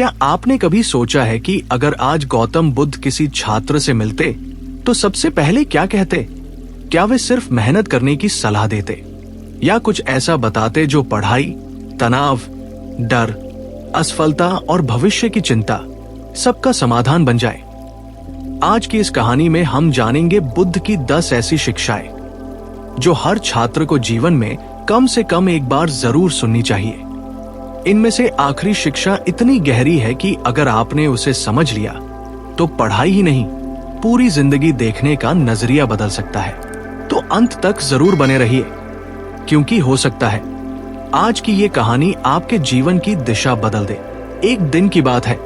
क्या आपने कभी सोचा है कि अगर आज गौतम बुद्ध किसी छात्र से मिलते तो सबसे पहले क्या कहते? क्या वे सिर्फ मेहनत करने की सलाह देते या कुछ ऐसा बताते जो पढ़ाई, तनाव, डर, असफलता और भविष्य की चिंता सबका समाधान बन जाए? आज की इस कहानी में हम जानेंगे बुद्ध की 10 ऐसी शिक्षाएं जो हर छात्र को जीवन में कम से कम एक बार जरूर सुननी चाहिए। इनमें से आखिरी शिक्षा इतनी गहरी है कि अगर आपने उसे समझ लिया तो पढ़ाई ही नहीं, पूरी जिंदगी देखने का नजरिया बदल सकता है। तो अंत तक जरूर बने रहिए, क्योंकि हो सकता है आज की ये कहानी आपके जीवन की दिशा बदल दे। एक दिन की बात है,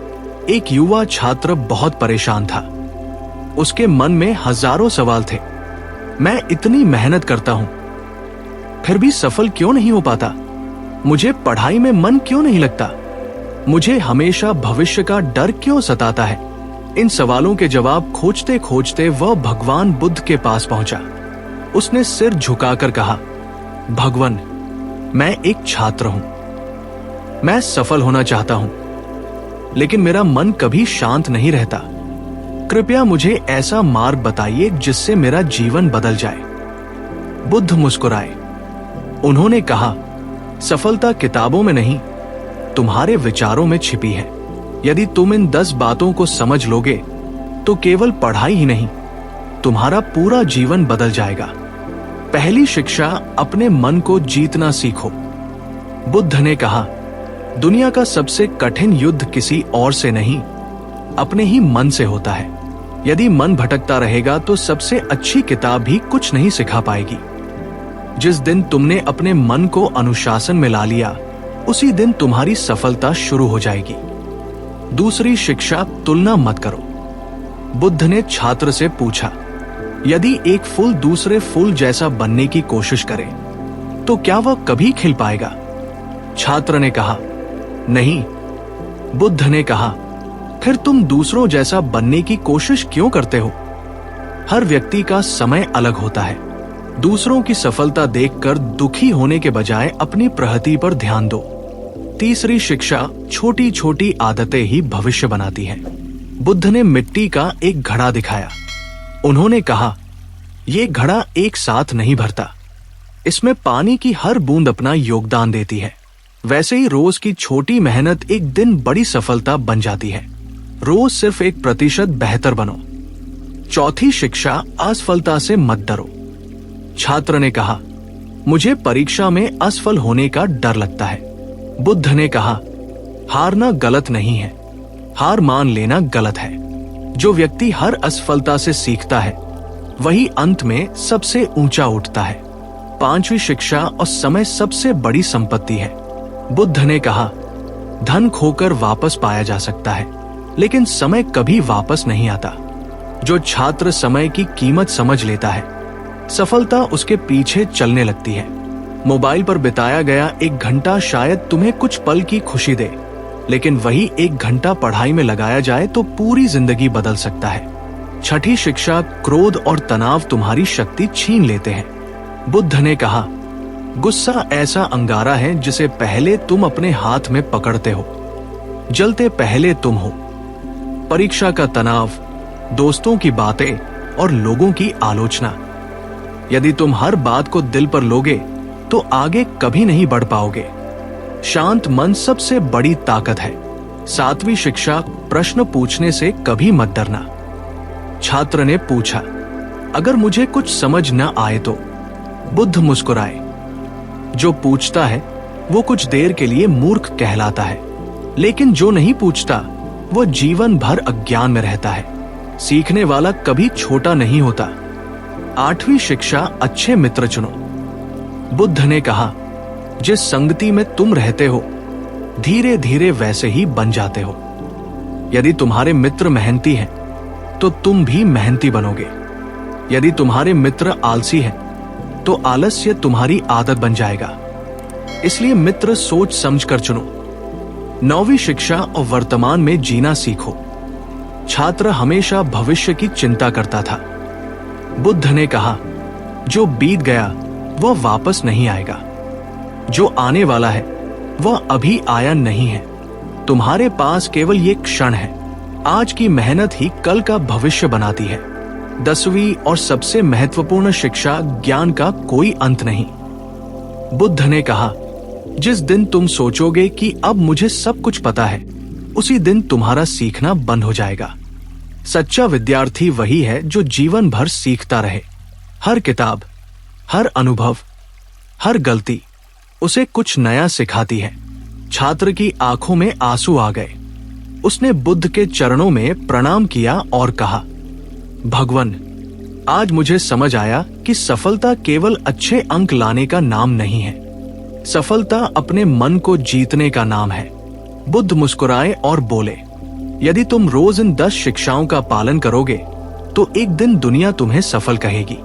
एक युवा छात्र बहुत परेशान था। उसके मन में हजारों सवाल थे। मैं इतनी मेहनत करता हूं, फिर भी सफल क्यों नहीं हो पाता? मुझे पढ़ाई में मन क्यों नहीं लगता? मुझे हमेशा भविष्य का डर क्यों सताता है? इन सवालों के जवाब खोजते खोजते वह भगवान बुद्ध के पास पहुंचा। उसने सिर झुकाकर कहा, भगवान, मैं एक छात्र हूं। मैं सफल होना चाहता हूं, लेकिन मेरा मन कभी शांत नहीं रहता। कृपया मुझे ऐसा मार्ग बताइए जिससे मेरा जीवन बदल जाए। बुद्ध मुस्कुराए। उन्होंने कहा, सफलता किताबों में नहीं, तुम्हारे विचारों में छिपी है। यदि तुम इन 10 बातों को समझ लोगे तो केवल पढ़ाई ही नहीं, तुम्हारा पूरा जीवन बदल जाएगा। पहली शिक्षा, अपने मन को जीतना सीखो। बुद्ध ने कहा, दुनिया का सबसे कठिन युद्ध किसी और से नहीं, अपने ही मन से होता है। यदि मन भटकता रहेगा तो सबसे अच्छी किताब भी कुछ नहीं सिखा पाएगी। जिस दिन तुमने अपने मन को अनुशासन में ला लिया, उसी दिन तुम्हारी सफलता शुरू हो जाएगी। दूसरी शिक्षा, तुलना मत करो। बुद्ध ने छात्र से पूछा, यदि एक फूल दूसरे फूल जैसा बनने की कोशिश करे तो क्या वह कभी खिल पाएगा? छात्र ने कहा, नहीं। बुद्ध ने कहा, फिर तुम दूसरों जैसा बनने की कोशिश क्यों करते हो? हर व्यक्ति का समय अलग होता है। दूसरों की सफलता देखकर दुखी होने के बजाय अपनी प्रगति पर ध्यान दो। तीसरी शिक्षा, छोटी छोटी आदतें ही भविष्य बनाती हैं। बुद्ध ने मिट्टी का एक घड़ा दिखाया। उन्होंने कहा, यह घड़ा एक साथ नहीं भरता, इसमें पानी की हर बूंद अपना योगदान देती है। वैसे ही रोज की छोटी मेहनत एक दिन बड़ी सफलता बन जाती है। रोज सिर्फ 1% बेहतर बनो। चौथी शिक्षा, असफलता से मत डरो। छात्र ने कहा, मुझे परीक्षा में असफल होने का डर लगता है। बुद्ध ने कहा, हारना गलत नहीं है, हार मान लेना गलत है। जो व्यक्ति हर असफलता से सीखता है वही अंत में सबसे ऊंचा उठता है। पांचवी शिक्षा, और समय सबसे बड़ी संपत्ति है। बुद्ध ने कहा, धन खोकर वापस पाया जा सकता है, लेकिन समय कभी वापस नहीं आता। जो छात्र समय की कीमत समझ लेता है, सफलता उसके पीछे चलने लगती है। मोबाइल पर बिताया गया 1 घंटा शायद तुम्हें कुछ पल की खुशी दे, लेकिन वही 1 घंटा पढ़ाई में लगाया जाए तो पूरी जिंदगी बदल सकता है। छठी शिक्षा, क्रोध और तनाव तुम्हारी शक्ति छीन लेते हैं। बुद्ध ने कहा, गुस्सा ऐसा अंगारा है जिसे पहले तुम अपने हाथ में पकड़ते हो, जलते पहले तुम हो। परीक्षा का तनाव, दोस्तों की बातें और लोगों की आलोचना, यदि तुम हर बात को दिल पर लोगे तो आगे कभी नहीं बढ़ पाओगे। शांत मन सबसे बड़ी ताकत है। सातवीं शिक्षा, प्रश्न पूछने से कभी मत डरना। छात्र ने पूछा, अगर मुझे कुछ समझ न आए तो? बुद्ध मुस्कुराए। जो पूछता है वो कुछ देर के लिए मूर्ख कहलाता है, लेकिन जो नहीं पूछता वो जीवन भर अज्ञान में रहता है। सीखने वाला कभी छोटा नहीं होता। आठवीं शिक्षा, अच्छे मित्र चुनो। बुद्ध ने कहा, जिस संगति में तुम रहते हो धीरे धीरे वैसे ही बन जाते हो। यदि तुम्हारे मित्र मेहनती हैं तो तुम भी मेहनती बनोगे। यदि तुम्हारे मित्र आलसी हैं तो आलस्य तुम्हारी आदत बन जाएगा। इसलिए मित्र सोच समझ कर चुनो। 9वीं शिक्षा, और वर्तमान में जीना सीखो। छात्र हमेशा भविष्य की चिंता करता था। बुद्ध ने कहा, जो बीत गया वह वापस नहीं आएगा, जो आने वाला है वह अभी आया नहीं है। तुम्हारे पास केवल ये क्षण है। आज की मेहनत ही कल का भविष्य बनाती है। 10वीं और सबसे महत्वपूर्ण शिक्षा, ज्ञान का कोई अंत नहीं। बुद्ध ने कहा, जिस दिन तुम सोचोगे कि अब मुझे सब कुछ पता है, उसी दिन तुम्हारा सीखना बंद हो जाएगा। सच्चा विद्यार्थी वही है जो जीवन भर सीखता रहे। हर किताब, हर अनुभव, हर गलती उसे कुछ नया सिखाती है। छात्र की आंखों में आंसू आ गए। उसने बुद्ध के चरणों में प्रणाम किया और कहा, भगवान, आज मुझे समझ आया कि सफलता केवल अच्छे अंक लाने का नाम नहीं है। सफलता अपने मन को जीतने का नाम है। बुद्ध मुस्कुराए और बोले, यदि तुम रोज इन 10 शिक्षाओं का पालन करोगे तो एक दिन दुनिया तुम्हें सफल कहेगी।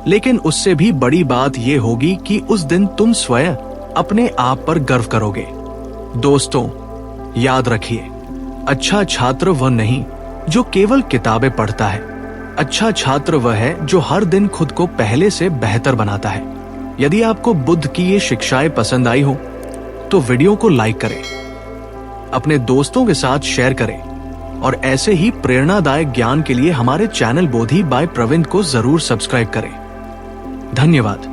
लेकिन उससे भी बड़ी बात यह होगी कि उस दिन तुम स्वयं अपने आप पर गर्व करोगे। दोस्तों, याद रखिए, अच्छा छात्र वह नहीं जो केवल किताबें पढ़ता है। अच्छा छात्र वह है जो हर दिन खुद को पहले से बेहतर बनाता है। यदि आपको बुद्ध की ये शिक्षाएं पसंद आई हो तो वीडियो को लाइक करें, अपने दोस्तों के साथ शेयर करें और ऐसे ही प्रेरणादायक ज्ञान के लिए हमारे चैनल बोधि बाय प्रवीण को जरूर सब्सक्राइब करें। धन्यवाद।